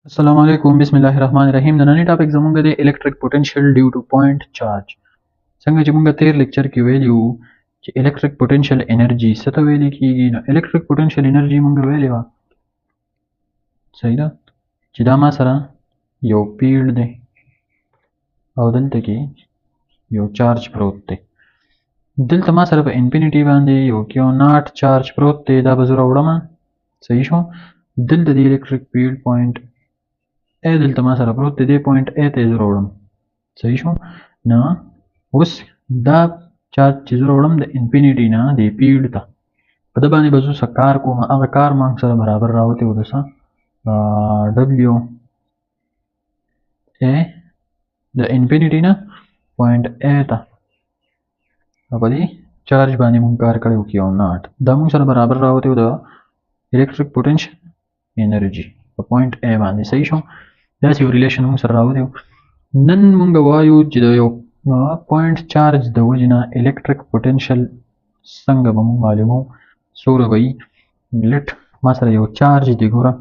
अस्सलामुअलैकुम बिस्मिल्लाहिर्रहमानिर्रहीम नन्ही टॉपिक ज़मूंगा दे electric potential due to point charge संग जमूंगा तेर लेक्चर की वैल्यू कि इलेक्ट्रिक पोटेंशियल एनर्जी सता वैल्यू की ना इलेक्ट्रिक पोटेंशियल एनर्जी मुंगा वैल्यू सही ना चिदा मा सरा यो फील्ड दे और दलते की यो चार्ज प्रोत दे दिल तमा सरा पे इन्फिनिटी बांधे यो क्यों नॉट चार्ज प्रोत दे दा बजुरा उड़मा सही शो दिल the electric field point A दिल तमा सरा प्रोत दे पॉइंट ए ते जुरा उड़म सही शो ना उस दा चार्ज चीज़ उड़म द इन्फिनिटी ना दे फील्ड था पता बानी बजू सकार को अगर कार मांग सरा बराबर रावते हो दसा डब्ल्यू ए द इन्फिनिटी ना पॉइंट ए था अब अदी चार्ज बानी मुंग कार करे उकियो नॉट दा मुंग सरा बराबर रावते हो the electric potential energy point A बानी सही शो that's your relation मुंग सरा रावते हो नन मुंग वायु जिदयो पॉइंट चार्ज द वजना इलेक्ट्रिक पोटेंशियल संग बमु मालूमो सोर भाई लेट मासर यो चार्ज दे गोरा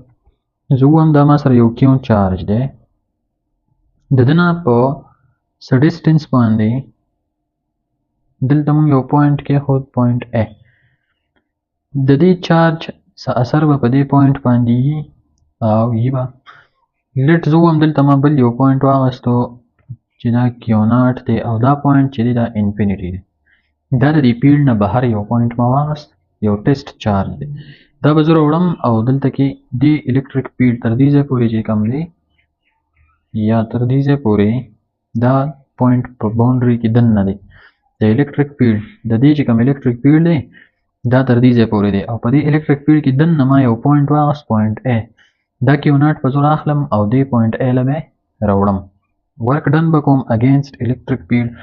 जुवम दा मासर यो क्यों चार्ज दे ददना प स डिस्टेंस पांदे दिल तमु यो पॉइंट के होत पॉइंट ए ददे चार्ज स असर व पदे पॉइंट पांदी आव यीबा लेट जुवम दिल तमा बल यो पॉइंट वागस्तो जिना क्यों नॉट ते और दा पॉइंट चिदी दा इन्फिनिटी दा दी फील्ड ना बाहर यो पॉइंट मा वागस यो टेस्ट चार्ज दे दा बजुर उड़म और दिल तकी दी इलेक्ट्रिक फील्ड तर दीजे पूरी जी कम दे या तर दीजे पूरे दा पॉइंट पर बाउंड्री की दन ना दे द इलेक्ट्रिक फील्ड द दी जी कम इलेक्ट्रिक फील्ड दे दा तर दीजे पूरे दे और पदी इलेक्ट्रिक फील्ड की दन नमा यो पॉइंट वागस पॉइंट ए दा क्यों नॉट बजुर आखलम और दे पॉइंट ए लबे रौड़म वर्क डन बकोम अगेंस्ट इलेक्ट्रिक फील्ड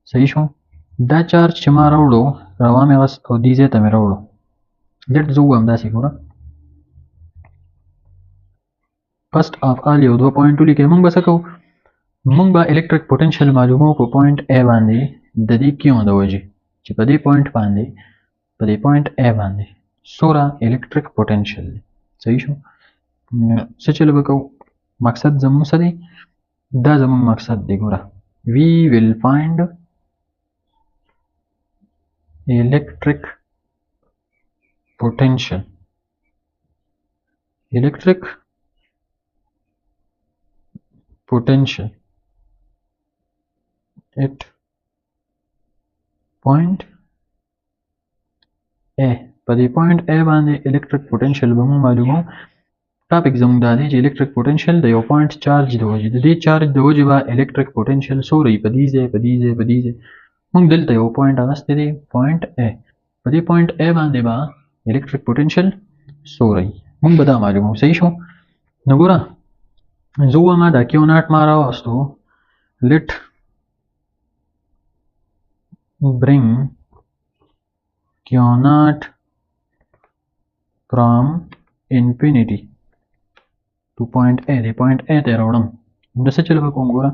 सही शो दा चार्ज चमा रौड़ो रवा में बस और दीजे तमे रौड़ो लेट जू हम दा सिगुरा फर्स्ट ऑफ ऑल यो दो पॉइंट लिखे मुंग बसको मुंग बा इलेक्ट्रिक पोटेंशियल मालूमो को पॉइंट ए बांधे ददी क्यों दो जी ची पदे पॉइंट बांधे पदे पॉइंट ए बांधे सोरा इलेक्ट्रिक पोटेंशियल सही शो सचल बको मकसद जमू सदी दा जमू मकसद दे गोरा we will find electric potential at point A पदी point A बांधे electric potential बमू मालूम हो टॉपिक जमू दादे जी electric potential दे पॉइंट चार्ज दो जी दे चार्ज दो जी बा electric potential सो रही पदीजे मुंग दिल ते वो पॉइंट आगस दे पॉइंट ए पदी पॉइंट ए बांधे बा इलेक्ट्रिक पोटेंशियल सो रही मुंग बता मालूम हो सही शो नगुरा जुआ मा दा क्यों नॉट मारा वस्तु लेट ब्रिंग क्यों not from infinity two point A they point A ते रोडम दसे चल बको गोरा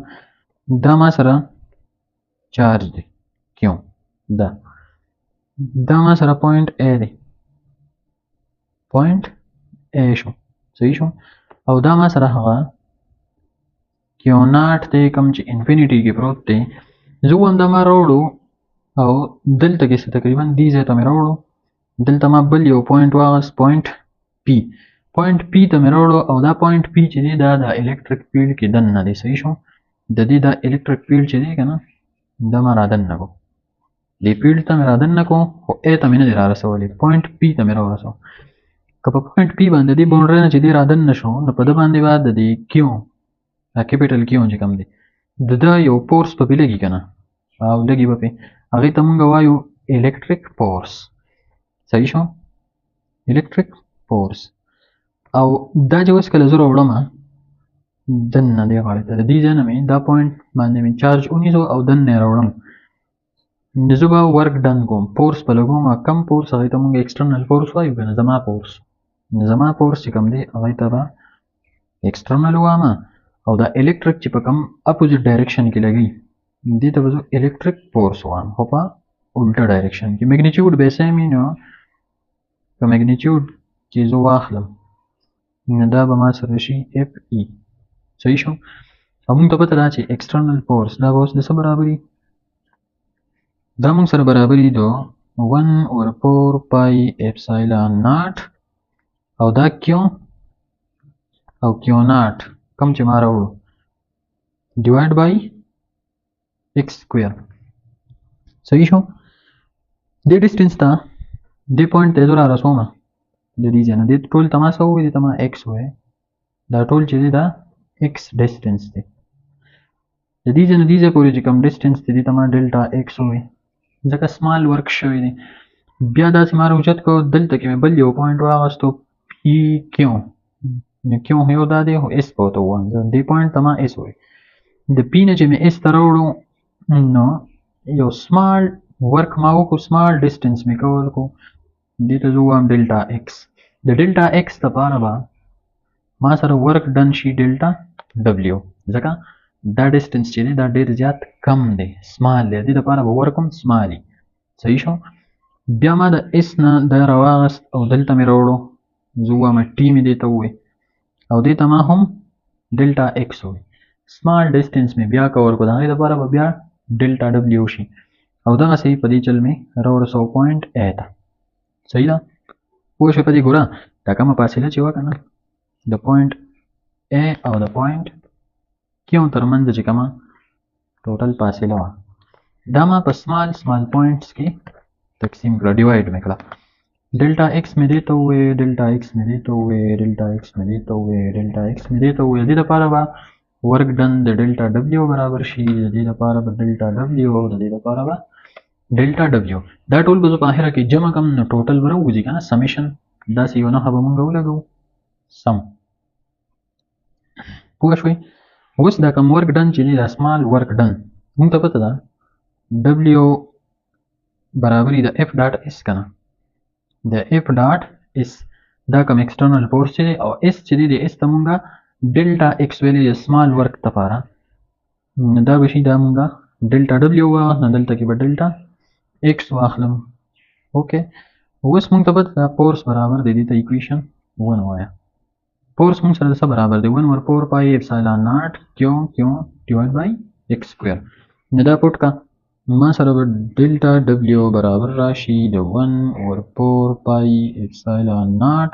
दा मा सरा चार्ज दे क्यों दा मा सरा point A they point A show सही शो और दा मा सरा हवा क्यों नॉट ते कम ची इन्फिनिटी के प्रोत ते जो अंदा मा रोडो और दिल तक से तकरीबन दीजे तमे रोडो दिल तमा बल यो पॉइंट वागस पॉइंट पी तमे रोडो और दा पॉइंट पी ची दा इलेक्ट्रिक फील्ड की दन ना दे सही शो ददी दा इलेक्ट्रिक फील्ड ची का ना दा मारा दन ना को दे फील्ड तमे रादन ना को ए तमे ना दिरा रसो वाली पॉइंट पी तमे रो रसो कब पॉइंट पी बांधे दी बाउंड्री ना ची रादन ना शो न पद बांधे बाद दी क्यों कैपिटल क्यों जी कम दे ददा यो फोर्स पे लगी कना आव लगी बपे आगे तमंगा वायु इलेक्ट्रिक फोर्स सही शो इलेक्ट्रिक फोर्स आव दा जो इसका लजर ओडमा दन ना दे वाले तर दी जन में दा पॉइंट मानने में चार्ज 1900 आव दन ने रोडम निजुबा वर्क डन को फोर्स पे लगो मा कम फोर्स आगे तमंगा एक्सटर्नल फोर्स वायु कना जमा फोर्स कम दे आगे तबा एक्सटर्नल हुआ मा और द इलेक्ट्रिक चिपकम अपोजिट डायरेक्शन की लगी दी तब जो इलेक्ट्रिक फोर्स वन होपा उल्टा डायरेक्शन की मैग्नीट्यूड वैसे मीनो का मैग्नीट्यूड चीज़ों वाखलम نو دا به ما سره شي اف ای. صحیح شو. او موږ ته پته ده چې ایکسټرنل فورس دا به اوس د څه برابري دا موږ سره برابري د 1/4 پای اپسایلون ناټ او دا کیو او کیو ناټ کوم چې ما راوړو ډیوایډ بای ایکس سکویر. صحیح شو. دې ډیسټنس ته دې پوینټ ته زه را رسومه د دې ځای نه دې ټول ته ما څه ووایي دې ته ما ایکس ووایي دا ټول چې دی دا ایکس ډیسټنس دی. د دې ځای نه دې ځای پورې چې کوم ډیسټنس دی دې ته ما ډلټا ایکس ووایي ځکه سمال ورک شوی دی. بیا داسې ما راوچت کړو دلته کې مې بل یو پوینټ واخیستو پي کیو نو کیو یو دا دی خو ایس به ورته ووایم دې پوینټ ته ما ایس ووایي. د پي نه چې مې ایس ته راوړو نو یو سمال ورک ما وکړو سمال ډیسټنس مې کول کو دې ته زه ووایم ډلټا ایکس. د ډلټا ایکس دپاره به ما سره ورک ډن شي ډلټا ډبلیو ځکه دا ډیسټنس چې دی دا ډېر زیات کم دی سمال دی دې دپاره به ورک هم سمال وي. صحیح شو. بیا ما د ایس نه دا راواغست او دلته مې راوړو زه ووایم ټي مې دې ته ووایي او دې ته ما هم ډلټا ایکس ووایي. سمال ډیسټنس مې بیا کور کړو د هغې دپاره به بیا ډلټا ډبلیو شي او دغسې په دې چل مې راورسوه پوینټ ای ته. صحیح ده. پوه شوې په دې ګوره دا کومه فاصله چې وه که نه د پوینټ ای او د پوینټ کیو ترمنځ چې کومه ټوټل فاصله وه دا ما په سمال پوینټس کې تقسیم کړه ډیوایډ مې کړه. ډلټا ایکس مې دې ته ووایې ډلټا ایکس مې دې ته ووایې ډلټا ایکس مې دې ته ووایې ډلټا ایکس مې دې ته ووایې. د دې دپاره به ورک ډن د ډلټا ډبلیو برابر شي د دې دپاره به ډلټا ډبلیو او د دې دپاره به ډلټا ډبلیو دا ټول به زه په آخره کې جمع کړم نو ټوټل به راوځي که نه سمیشن داسې یو نښه به مونږ ولګوو سم. پوه شوئ. اوس دا کوم ورک ډن چې دی دا سمال ورک ډن مونږ ته پته ده ډبلیو برابري د اف ډاټ اس که نه د اف ډاټ اس دا کوم ایکسټرنل فورس چې دی او اس چې دی د اس ته مونږه ډلټا ایکس ویلې د سمال ورک دپاره دا به شي دا مونږه ډلټا ډبلیو واخلم دلته کې به ډلټا ایکس واخلم. اوکې اوس مونږ ته پته ده فورس برابر دی دې ته ایکویشن 1 وایه. فورس مونږ سره د څه برابر دی 1/4 پای اپسایلون ناټ کیو ډیوایډ بای ایکس سکویر. نو دا پټ کا ما سره به ډلټا ډبلیو برابر راشي د 1/4 پای اپسایلون ناټ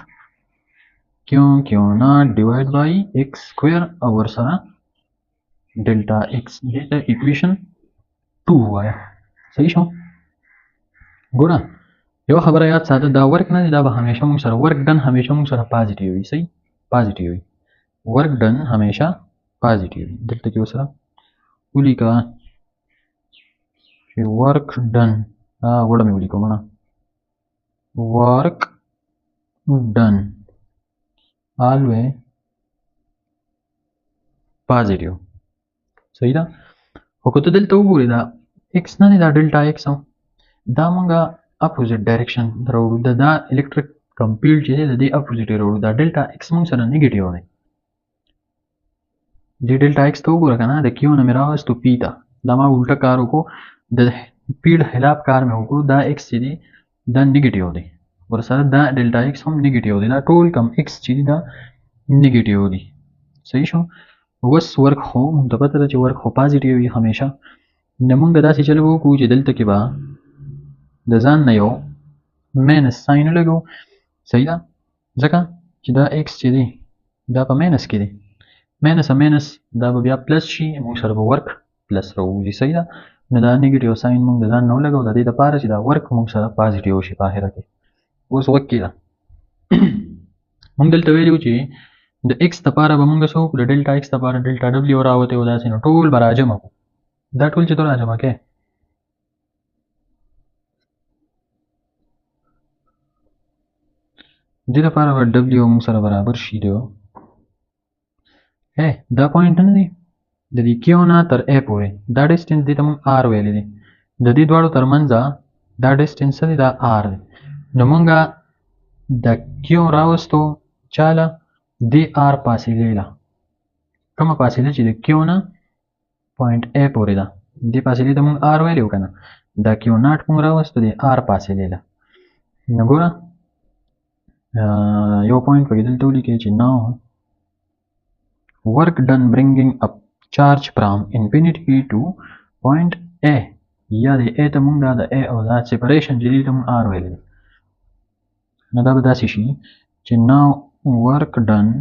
کیو ناټ ډیوایډ بای ایکس سکویر او ورسره ډلټا ایکس دې ته ایکویشن 2 وایه. صحیح شو. ګوره یو خبره یاد ساته دا ورک نه دی دا به همیشه مونږ سره ورک ډن همیشه مونږ سره پازیټیو وي. صحیح پازیټیو وي ورک ډن همیشه پازیټیو وي. دلته کې ورسره ولیکه چې ورک ډن وړه مې ولیکو مړه ورک ډن آلوی پازیټیو. صحیح ده. خو که ته دلته وګورې دا ایکس نه دی دا ډلټا ایکس دا مونږه اپوزیټ ډایرکشن راوړو دا الکتریک کوم فیلډ چې دی د دې اپوزیټ یې راوړو دا ډلټا ایکس مونږ سره نیګیټیو دی. دې ډلټا ایکس ته وګوره که نه د کیو نه مې راوستو پي ته دا ما الټه کار وکړو د فیلډ خلاف کار مې وکړو دا ایکس چې دی دا نیګیټیو دی ورسره دا ډلټا ایکس هم نیګیټیو دی دا ټول کم ایکس چې دی دا نیګیټیو دی. صحیح شو. اوس ورک خو مونږ ته پته ده چې ورک خو پازیټیو وي همیشه نو مونږ داسې چل به وکړو چې دلته کې به د ځان نه یو مینس ساین ولګو. صحیح ده. ځکه چې دا ایکس چې دی دا په مینس کې دی مینس دا به بیا پلس شي مونږ سره به ورک پلس راوځي. صحیح ده. نو دا نیګیټیو ساین مونږ د ځان نه ولګو د دې دپاره چې دا ورک مونږ سره پازیټیو شي په آخره کې. اوس وکې ده مونږ دلته ویلي وو چې د ایکس دپاره به مونږ څه وکړو د ډلټا ایکس دپاره ډلټا ډبلیو راوتی و داسې نو ټول به راجمع کړو دا ټول چې ته راجمع کې دې دپاره به ډبلیو مونږ سره برابر شي دا پوینټ نه دی د دې کیو نه تر ای پورې دا ډسټنس دې ته مونږ آر ویلی دی د دې دواړو ترمنځ دا ډسټنس څه دی دا آر دی. نو مونږه د کیو راوستو چاله دې آر فاصلې له کومه فاصله چې د کیو نه پوینټ ای پورې ده دې فاصلې ته مونږ آر ویلی و که نه دا کیو ناټ مونږ راوستو د آر فاصلې له. نو ګوره یو پوینټ پکې دلته ولیکئ چې now work done bringing up charge from infinity to point A یا د A ته مونږ دا د A او دا separation چې دي ته مونږ R ویلی نو دا به داسې شي چې now work done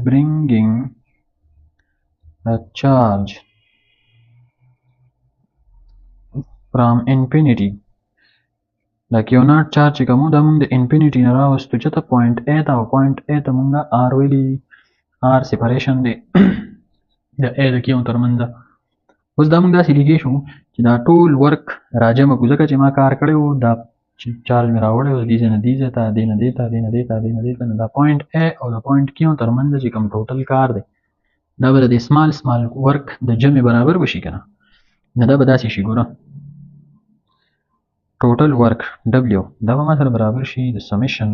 bringing a charge from infinity like یو ناټ چارج چې کوم دا مونږ د انفینیټي نه راوستو چې ته پوینټ A ته او پوینټ A ته مونږ R ویلي R سیپریشن دی د A د کیو ترمنځ اوس دا مونږ داسې لیکلی شو چې دا ټول ورک راجمع کړو ځکه چې ما کار کړی و دا چارج مې راوړی و دې ځای نه دې ځای ته دې نه دې ته دې نه دې ته دې نه دې ته نو دا پوینټ A او د پوینټ کیو ترمنځ چې کوم ټوټل کار دی دا به د سمال ورک د جمع برابر وشي که نه نو دا به داسې شي ګوره total work W دا به ما سره برابر شي د summation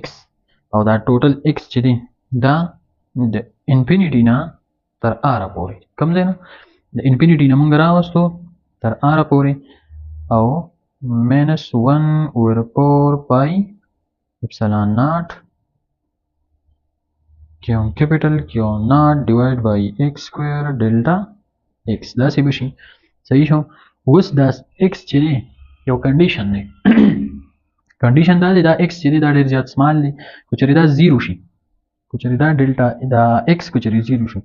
x او دا total x چې دی دا د انفینیټي نه تر R پورې کوم ځای نه د انفینیټي نه مونږ راوستو تر R پورې او minus 1 over 4 pi epsilon naught Q capital Q naught divided by x square delta x دا سی بشي صحیح شو اوس دا x چې دی یو کنډیشن دی کنډیشن دا دی دا x چې دی دا ډېر زیات سمال دی کو چېرې دا زیرو شي کو چېرې دا ډلټا دا x کو چېرې زیرو شي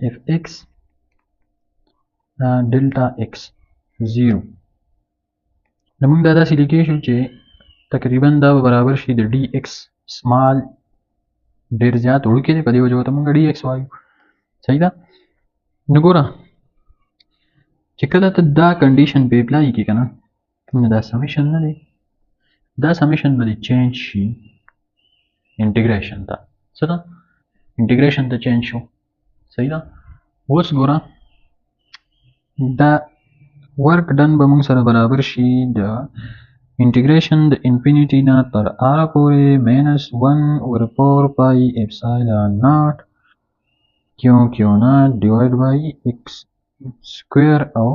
if x دا ډلټا x زیرو نو موږ دا داسې لیکلی شو چې تقریبا دا به برابر شي د dx سمال ډېر زیات وړوکی دی په دې وجه ورته موږ dx وایو صحیح ده نو ګوره چې کله ته دا کنډیشن په اپلای کړې که نه نو دا سمیشن نه دی دا سمیشن به دې چینج شي انټیګریشن ته څه ده انټیګریشن ته چینج شو صحیح ده اوس ګوره دا ورک ډن به موږ سره برابر شي د انټیګریشن د انفینیټي نه تر R پورې مینس 1 over 4 پای اپسایلون ناټ کیو ناټ ډیوایډ بای x سکویر او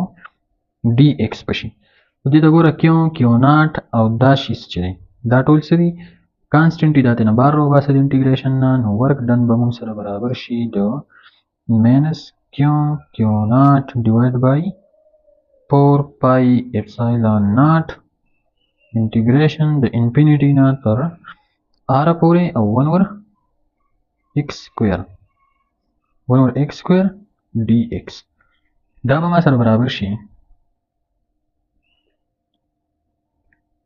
dx بشي نو دې ته ګوره کیو ناټ او دا شیز چې دی دا ټول څه دي کانسټنټ دي دا ترې نه بهر راوباسه د انټیګریشن نه نو ورک ډن به موږ سره برابر شي د مینس کیو ناټ ډیوایډ بای 4 پای اپسایلون ناټ انټیګریشن د انفینیټي نه تر R پورې او 1 over x سکویر 1 over x سکویر dx دا به ما سره برابر شي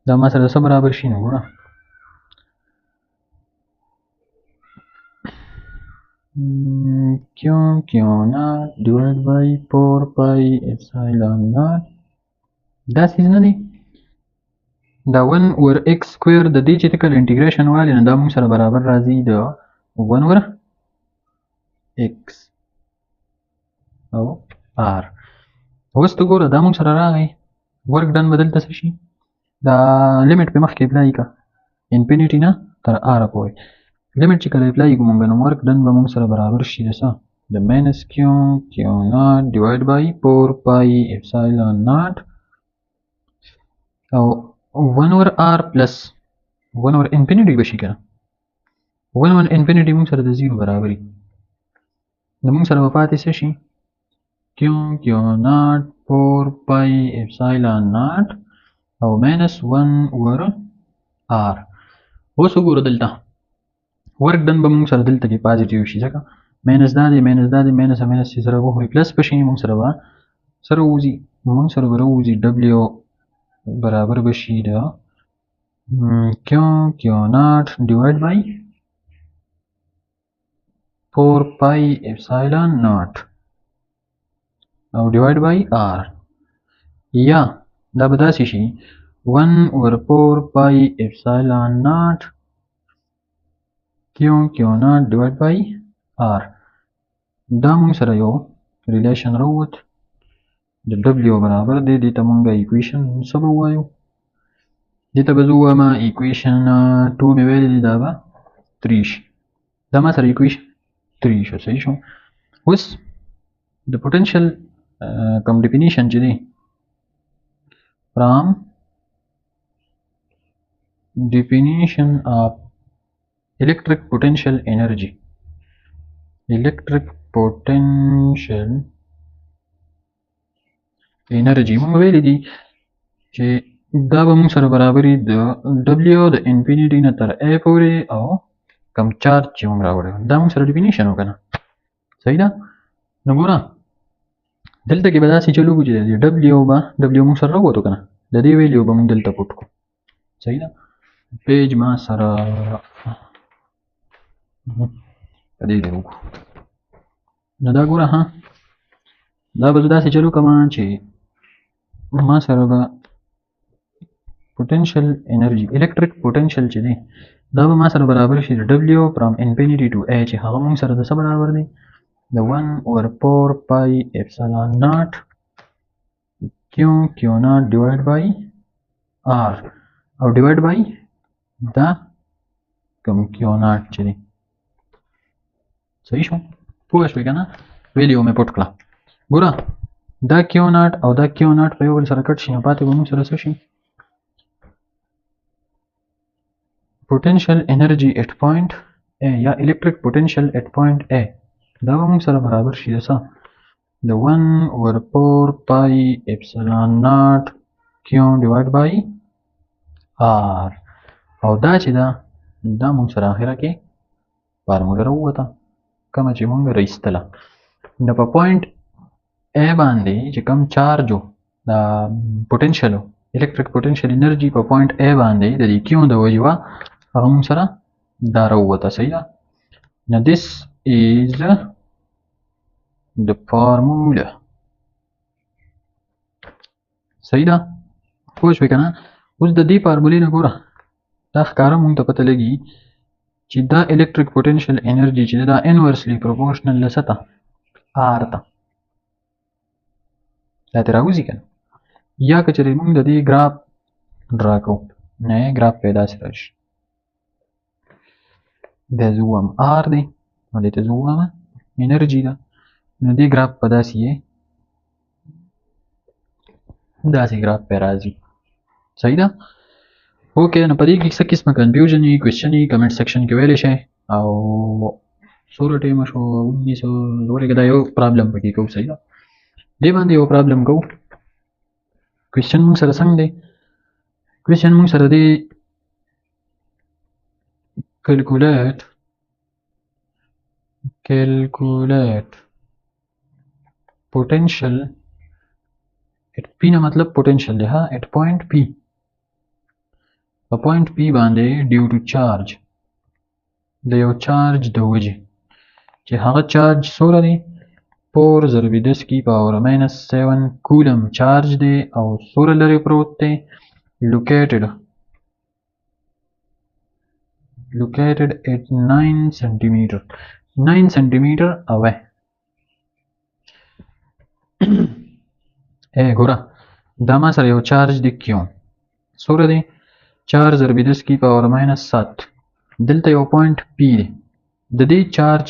دا ما سره څه برابر شي نو ګوره کیو ناټ ډیوایډ بای 4 پای اپسایلون ناټ دا څیز نه دی دا 1 over x سکویر د دې چې ته کله انټیګریشن والې نو دا موږ سره برابر راځي د 1 over x او r اوس ته ګوره دا موږ سره راغی ورک ډن به دلته څه شي دا لیمټ په مخکې اپلای کړه انفینیټي نه تر R پورې لیمټ چې کله اپلای کړو موږ نو ورک ډن به موږ سره برابر شي د څه د مینس کیو ناټ ډیوایډ بای 4 پای اپسایلون ناټ او 1 over R پلس 1 over انفینیټي به شي که نه 1 over انفینیټي موږ سره د 0 برابري نو موږ سره به پاتې څه شي کیو ناټ 4 پای اپسایلون ناټ او مینس 1 over R اوس وګوره دلته ورک ډن به موږ سره دلته کې پازیټیو شي ځکه مینس دا دی مینس او مینس چې سره وخوري پلس به شي موږ سره به سره وځي موږ سره به راوځي ډبلیو برابر به شي د کیو ناټ ډیوایډ بای 4 پای اپسایلون ناټ او ډیوایډ بای R یا دا به داسې شي 1 over 4 پای اپسایلون ناټ کیو ناټ ډیوایډ بای R دا موږ سره یو ریلیشن راووت د W برابر دی دې ته موږ ایکویشن څه به ووایو دې ته به زه ووایم ایکویشن 2 مې ویلې دی دا به 3 شي دا ما سره ایکویشن 3 شو صحیح شو اوس د پوتنشل کوم ډیفینیشن چې دی from definition of electric potential energy موږ ویلي دي چې دا به موږ سره برابري د W د انفینیټي نه تر A پورې او کم چارج چې موږ راوړی دا موږ سره ډیفینیشن وکړه صحیح ده نو ګوره دلته کې به داسې چلو چې W موږ سره راووتو که نه د دې ویلیو به موږ دلته پوټ کړو صحیح ده پیج ما سره په دې کې وکړو نو دا ګوره ها دا به زه داسې چلو کوم چې ما سره به potential energy electric potential چې دی دا به ما سره برابر شي W from infinity to A چې هغه موږ سره د څه برابر دی د 1/4 pi epsilon naught q naught divided by r او divided by دا کوم q naught چې دی صحیح شو پوه شوې که نه ویلیو مې پټ کړه ګوره دا q naught او دا q naught په یو بل سره کټ شي نو پاتې به موږ سره څه شي potential energy at point A یا electric potential at point A دا به موږ سره برابر شي د څه د 1/4 pi epsilon naught q divided by r او دا چې دا موږ سره اخره کې فارموله راووته کومه چې موږ راایستله نو په پوینټ A باندې چې کوم چارج و د پوتنشل electric potential energy په پوینټ A باندې د دې q د وجې وه هغه موږ سره دا راووته صحیح ده نو this is the formula صحیح ده پوه شوې که نه اوس د دې فارمولې نه ګوره دا ښکاره موږ ته پته لګي چې دا electric potential energy چې دا inversely proportional له څه ته r ته دا ترې راوځي که نه یا که چېرې موږ د دې ګراف ډرا کوو نه ګراف به یې داسې راشي دا زه ووایم r دی او دې ته زه ووایم انرژي ده نو دې ګراف په داسې ګراف پې راځي صحیح ده اوکې نو په دې کې څه قسمه کنفیوژن وي کوېسچن وي کمنټ سیکشن کې ویلی شئ او څومره ټایمه شو 1900 ورګه دا یو پرابلم پکې کوو صحیح ده دې باندې یو پرابلم کوو کوېسچن موږ سره څنګه دی کوېسچن موږ سره دی calculate potential at P نه مطلب potential دی ها at point P په point P باندې due to charge د یو چارج د وجې چې هغه چارج څومره دی 4 ضرب 10 کی پاور -7 کولم چارج دی او څومره لرې پروت دی located at 9 centimeter away ګوره دا ما سره یو چارج دی کیو څومره دی 4 ضرب 10 کی پاور -7 دلته یو پوینټ پی دی د دې چارج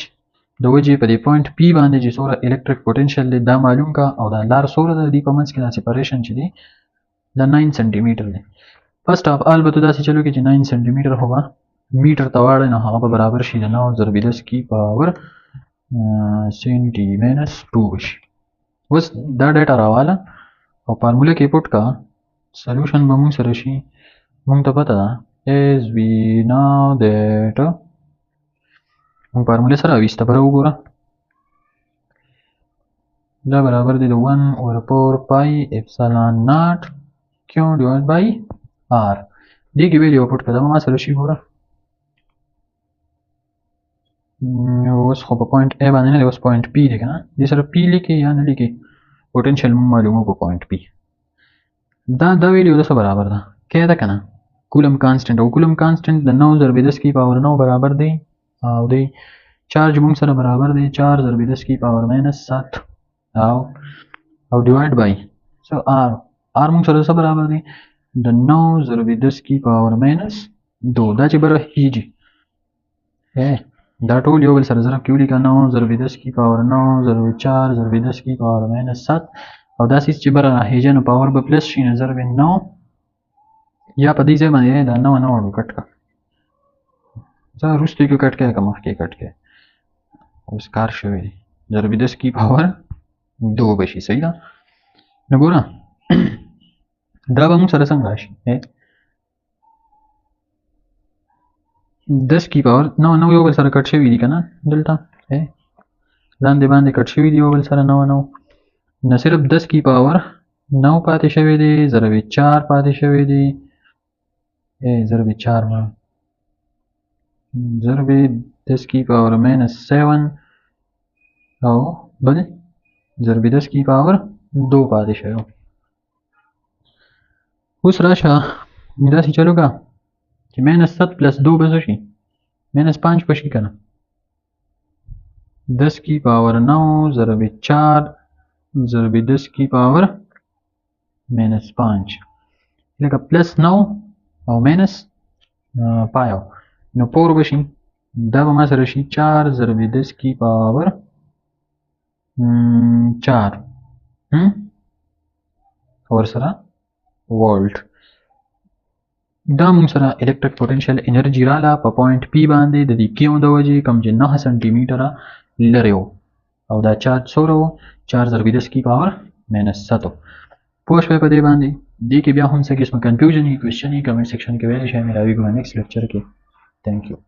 د وجې په دې پوینټ پی باندې چې څومره الیکټریک پوتنشل دی دا معلوم کا او دا لار څومره ده د دې په منځ کې دا سپریشن چې دی دا 9 سانتي میټر دی فرست اف آل به ته داسې چلو کې چې 9 سانتي میټر هوا میټر ته واړی نو هغه به برابر شي د 9 ضرب 10 کی پاور سینټي -2 شي اوس دا ډیټا راواله او فارموله کې پټ کا سولوشن به موږ سره شي موږ ته پته ده as we know that موږ فارموله سره اویسته بره وګوره دا برابر دی د 1/4 پای اپسلان ناټ کیو ډیوایډ بای r دې کې ویلیو پټ کړه دا ما سره شي ګوره اوس خو په پوینټ A باندې نه دی اوس پوینټ P دی که نه دې سره P لیکې یا نه لیکې پوټنشل موږ معلومو په پوینټ P دا ویلیو د څه برابر ده کې ده که نه کولم کانسټنټ او کولم کانسټنټ د 9 ضرب 10 کی پاور 9 برابر دی او دی چارج موږ سره برابر دی 4 ضرب 10 کی پاور -7 او ډیوایډ بای سو r موږ سره څه برابر دی د 9 ضرب 10 کی پاور -2 دا چې بره هیږي دا ټول یو بل سره ضرب کې ولیکه 9 ضرب 10 کی پاور 9 ضرب 4 ضرب 10 کی پاور ماینس 7 او دا سیس چې بره راخیږي نو پاور به پلس شي نو ضرب 9 یا په دې ځای باندې دا 9 9 کټ کړه زه وروسته کې کټ کړه که مخکې کټ کړه اوس کار شوی دی ضرب 10 کی پاور 2 بشي صحیح ده نو ګوره دا به موږ سره څنګه راشي 10 کی پاور 9 9 یو بل سره کټ شوي دي که نه دلته لاندې باندې کټ شوي دي یو بل سره 9 9 نه صرف 10 کی پاور 9 پاتې شوی دی ضرب 4 پاتې شوی دی ضرب 4 ما ضرب 10 کی پاور ماینس 7 او بل ضرب 10 کی پاور 2 پاتې شوی اوس راشه داسې چلو کا چې ماینس 7 پلس 2 به څه شي ماینس 5 به شي که نه 10 کی پاور 9 ضرب 4 ضرب 10 की power minus 5 لکه پلس 9 او ماینس پایو نو پور بشي دا به ما سره شي 4 ضرب 10 की पावर 4 اور سره وولټ دا موږ سره الیکټریک پوتنشل انرژي رااله په پوینټ پی باندې د دې کیو د وجې کوم چې 9 سانتي میټره لري او دا چارج څومره و 4 ضرب 10 की power minus 7 پوه شوې په دې باندې دې کې بیا هم څه قسمه کنفیوژن کوېسچن کمنټ سیکشن کې ویلی شئ ملاویږو نیکسټ لیکچر کې تھینک یو